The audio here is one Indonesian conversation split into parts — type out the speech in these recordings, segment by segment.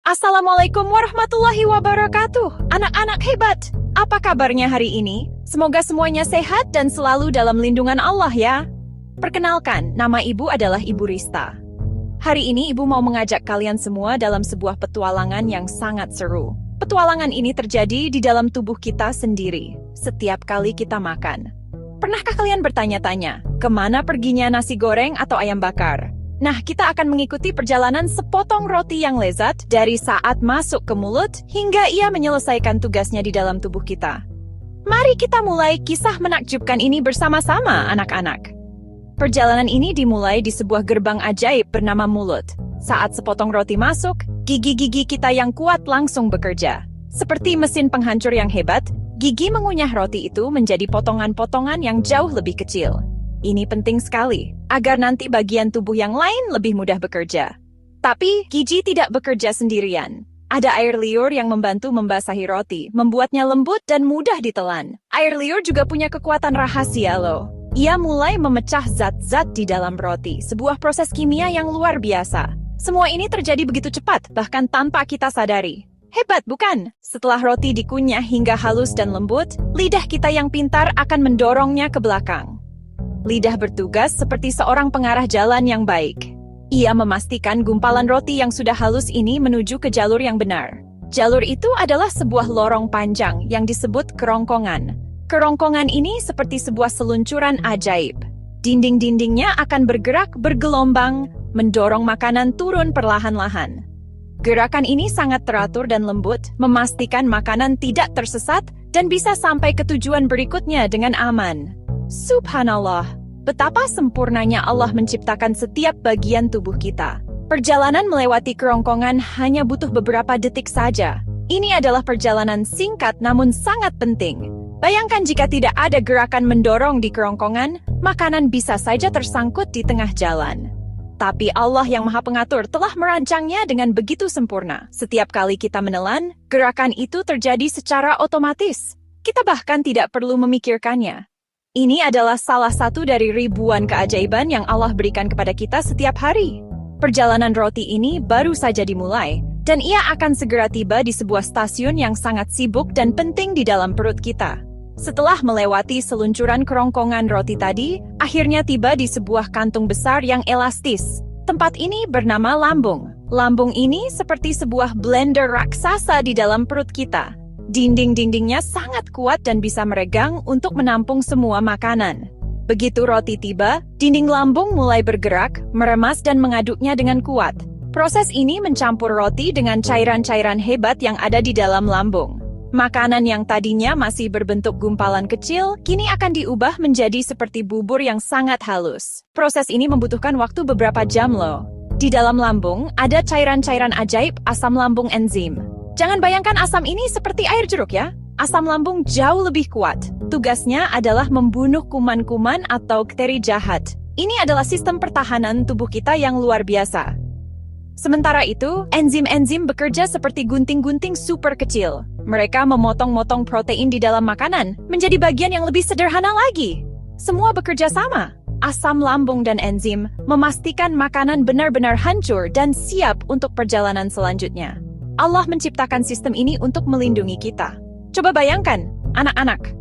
Assalamualaikum warahmatullahi wabarakatuh. Anak-anak hebat, apa kabarnya hari ini? Semoga semuanya sehat dan selalu dalam lindungan Allah ya. Perkenalkan, nama ibu adalah Ibu Rista. Hari ini ibu mau mengajak kalian semua dalam sebuah petualangan yang sangat seru. Petualangan ini terjadi di dalam tubuh kita sendiri, setiap kali kita makan. Pernahkah kalian bertanya-tanya, kemana perginya nasi goreng atau ayam bakar? Nah, kita akan mengikuti perjalanan sepotong roti yang lezat dari saat masuk ke mulut hingga ia menyelesaikan tugasnya di dalam tubuh kita. Mari kita mulai kisah menakjubkan ini bersama-sama, anak-anak. Perjalanan ini dimulai di sebuah gerbang ajaib bernama mulut. Saat sepotong roti masuk, gigi-gigi kita yang kuat langsung bekerja. Seperti mesin penghancur yang hebat, gigi mengunyah roti itu menjadi potongan-potongan yang jauh lebih kecil. Ini penting sekali, agar nanti bagian tubuh yang lain lebih mudah bekerja. Tapi, gigi tidak bekerja sendirian. Ada air liur yang membantu membasahi roti, membuatnya lembut dan mudah ditelan. Air liur juga punya kekuatan rahasia loh. Ia mulai memecah zat-zat di dalam roti, sebuah proses kimia yang luar biasa. Semua ini terjadi begitu cepat, bahkan tanpa kita sadari. Hebat, bukan? Setelah roti dikunyah hingga halus dan lembut, lidah kita yang pintar akan mendorongnya ke belakang. Lidah bertugas seperti seorang pengarah jalan yang baik. Ia memastikan gumpalan roti yang sudah halus ini menuju ke jalur yang benar. Jalur itu adalah sebuah lorong panjang yang disebut kerongkongan. Kerongkongan ini seperti sebuah seluncuran ajaib. Dinding-dindingnya akan bergerak bergelombang, mendorong makanan turun perlahan-lahan. Gerakan ini sangat teratur dan lembut, memastikan makanan tidak tersesat dan bisa sampai ke tujuan berikutnya dengan aman. Subhanallah, betapa sempurnanya Allah menciptakan setiap bagian tubuh kita. Perjalanan melewati kerongkongan hanya butuh beberapa detik saja. Ini adalah perjalanan singkat namun sangat penting. Bayangkan jika tidak ada gerakan mendorong di kerongkongan, makanan bisa saja tersangkut di tengah jalan. Tapi Allah yang Maha Pengatur telah merancangnya dengan begitu sempurna. Setiap kali kita menelan, gerakan itu terjadi secara otomatis. Kita bahkan tidak perlu memikirkannya. Ini adalah salah satu dari ribuan keajaiban yang Allah berikan kepada kita setiap hari. Perjalanan roti ini baru saja dimulai, dan ia akan segera tiba di sebuah stasiun yang sangat sibuk dan penting di dalam perut kita. Setelah melewati seluncuran kerongkongan roti tadi, akhirnya tiba di sebuah kantung besar yang elastis. Tempat ini bernama lambung. Lambung ini seperti sebuah blender raksasa di dalam perut kita. Dinding-dindingnya sangat kuat dan bisa meregang untuk menampung semua makanan. Begitu roti tiba, dinding lambung mulai bergerak, meremas dan mengaduknya dengan kuat. Proses ini mencampur roti dengan cairan-cairan hebat yang ada di dalam lambung. Makanan yang tadinya masih berbentuk gumpalan kecil, kini akan diubah menjadi seperti bubur yang sangat halus. Proses ini membutuhkan waktu beberapa jam loh. Di dalam lambung, ada cairan-cairan ajaib asam lambung enzim. Jangan bayangkan asam ini seperti air jeruk ya. Asam lambung jauh lebih kuat. Tugasnya adalah membunuh kuman-kuman atau bakteri jahat. Ini adalah sistem pertahanan tubuh kita yang luar biasa. Sementara itu, enzim-enzim bekerja seperti gunting-gunting super kecil. Mereka memotong-motong protein di dalam makanan menjadi bagian yang lebih sederhana lagi. Semua bekerja sama. Asam lambung dan enzim memastikan makanan benar-benar hancur dan siap untuk perjalanan selanjutnya. Allah menciptakan sistem ini untuk melindungi kita. Coba bayangkan, anak-anak.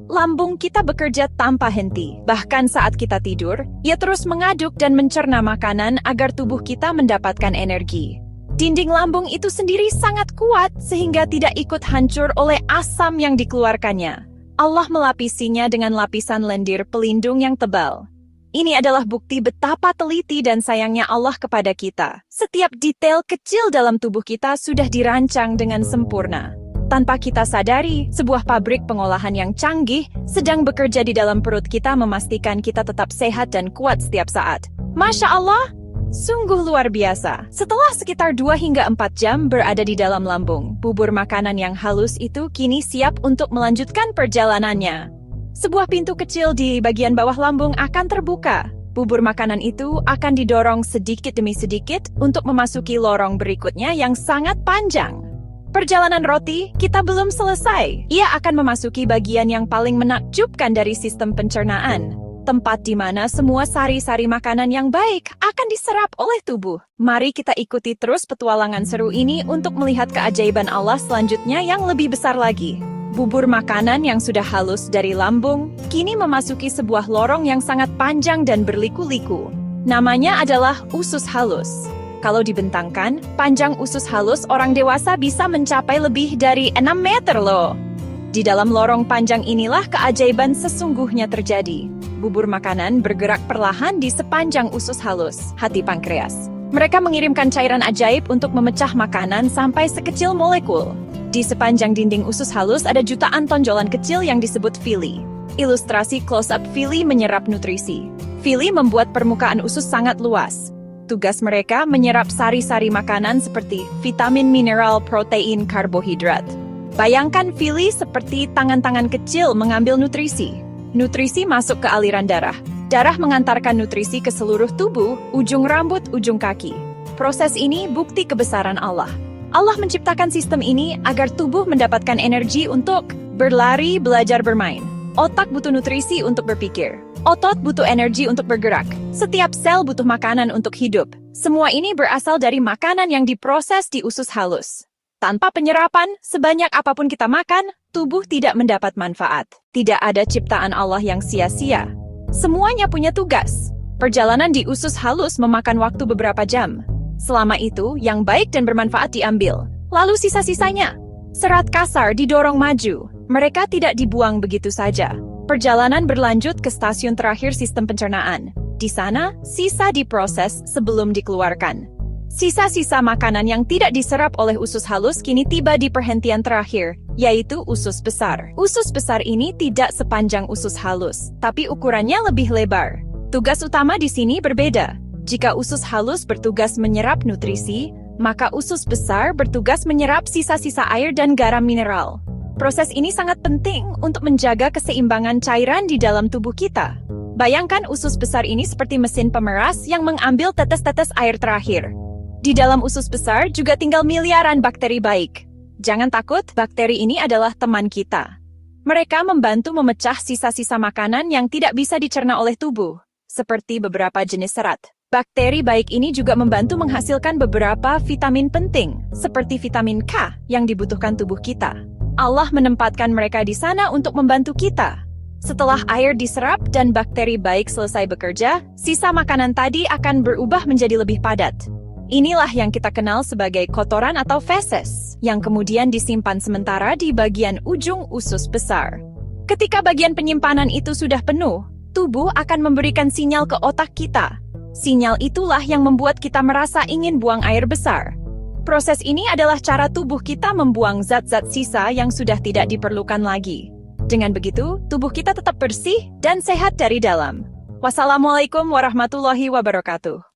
Lambung kita bekerja tanpa henti. Bahkan saat kita tidur, ia terus mengaduk dan mencerna makanan agar tubuh kita mendapatkan energi. Dinding lambung itu sendiri sangat kuat sehingga tidak ikut hancur oleh asam yang dikeluarkannya. Allah melapisinya dengan lapisan lendir pelindung yang tebal. Ini adalah bukti betapa teliti dan sayangnya Allah kepada kita. Setiap detail kecil dalam tubuh kita sudah dirancang dengan sempurna. Tanpa kita sadari, sebuah pabrik pengolahan yang canggih sedang bekerja di dalam perut kita memastikan kita tetap sehat dan kuat setiap saat. Masya Allah, sungguh luar biasa. Setelah sekitar 2 hingga 4 jam berada di dalam lambung, bubur makanan yang halus itu kini siap untuk melanjutkan perjalanannya. Sebuah pintu kecil di bagian bawah lambung akan terbuka. Bubur makanan itu akan didorong sedikit demi sedikit untuk memasuki lorong berikutnya yang sangat panjang. Perjalanan roti kita belum selesai. Ia akan memasuki bagian yang paling menakjubkan dari sistem pencernaan. tempat di mana semua sari-sari makanan yang baik akan diserap oleh tubuh. Mari kita ikuti terus petualangan seru ini untuk melihat keajaiban Allah selanjutnya yang lebih besar lagi. Bubur makanan yang sudah halus dari lambung, kini memasuki sebuah lorong yang sangat panjang dan berliku-liku. Namanya adalah usus halus. Kalau dibentangkan, panjang usus halus orang dewasa bisa mencapai lebih dari 6 meter loh. Di dalam lorong panjang inilah keajaiban sesungguhnya terjadi. Bubur makanan bergerak perlahan di sepanjang usus halus, hati pankreas. Mereka mengirimkan cairan ajaib untuk memecah makanan sampai sekecil molekul. Di sepanjang dinding usus halus ada jutaan tonjolan kecil yang disebut villi. Ilustrasi close-up villi menyerap nutrisi. Villi membuat permukaan usus sangat luas. Tugas mereka menyerap sari-sari makanan seperti vitamin, mineral, protein, karbohidrat. Bayangkan villi seperti tangan-tangan kecil mengambil nutrisi. Nutrisi masuk ke aliran darah. Darah mengantarkan nutrisi ke seluruh tubuh, ujung rambut, ujung kaki. Proses ini bukti kebesaran Allah. Allah menciptakan sistem ini agar tubuh mendapatkan energi untuk berlari, belajar, bermain. Otak butuh nutrisi untuk berpikir. Otot butuh energi untuk bergerak. Setiap sel butuh makanan untuk hidup. Semua ini berasal dari makanan yang diproses di usus halus. Tanpa penyerapan, sebanyak apapun kita makan, tubuh tidak mendapat manfaat. Tidak ada ciptaan Allah yang sia-sia. Semuanya punya tugas. Perjalanan di usus halus memakan waktu beberapa jam. Selama itu, yang baik dan bermanfaat diambil. Lalu sisa-sisanya. Serat kasar didorong maju. Mereka tidak dibuang begitu saja. Perjalanan berlanjut ke stasiun terakhir sistem pencernaan. Di sana, sisa diproses sebelum dikeluarkan. Sisa-sisa makanan yang tidak diserap oleh usus halus kini tiba di perhentian terakhir, yaitu usus besar. Usus besar ini tidak sepanjang usus halus, tapi ukurannya lebih lebar. Tugas utama di sini berbeda. Jika usus halus bertugas menyerap nutrisi, maka usus besar bertugas menyerap sisa-sisa air dan garam mineral. Proses ini sangat penting untuk menjaga keseimbangan cairan di dalam tubuh kita. Bayangkan usus besar ini seperti mesin pemeras yang mengambil tetes-tetes air terakhir. Di dalam usus besar juga tinggal miliaran bakteri baik. Jangan takut, bakteri ini adalah teman kita. Mereka membantu memecah sisa-sisa makanan yang tidak bisa dicerna oleh tubuh, seperti beberapa jenis serat. Bakteri baik ini juga membantu menghasilkan beberapa vitamin penting, seperti vitamin K yang dibutuhkan tubuh kita. Allah menempatkan mereka di sana untuk membantu kita. Setelah air diserap dan bakteri baik selesai bekerja, sisa makanan tadi akan berubah menjadi lebih padat. Inilah yang kita kenal sebagai kotoran atau feses, yang kemudian disimpan sementara di bagian ujung usus besar. Ketika bagian penyimpanan itu sudah penuh, tubuh akan memberikan sinyal ke otak kita. Sinyal itulah yang membuat kita merasa ingin buang air besar. Proses ini adalah cara tubuh kita membuang zat-zat sisa yang sudah tidak diperlukan lagi. Dengan begitu, tubuh kita tetap bersih dan sehat dari dalam. Wassalamualaikum warahmatullahi wabarakatuh.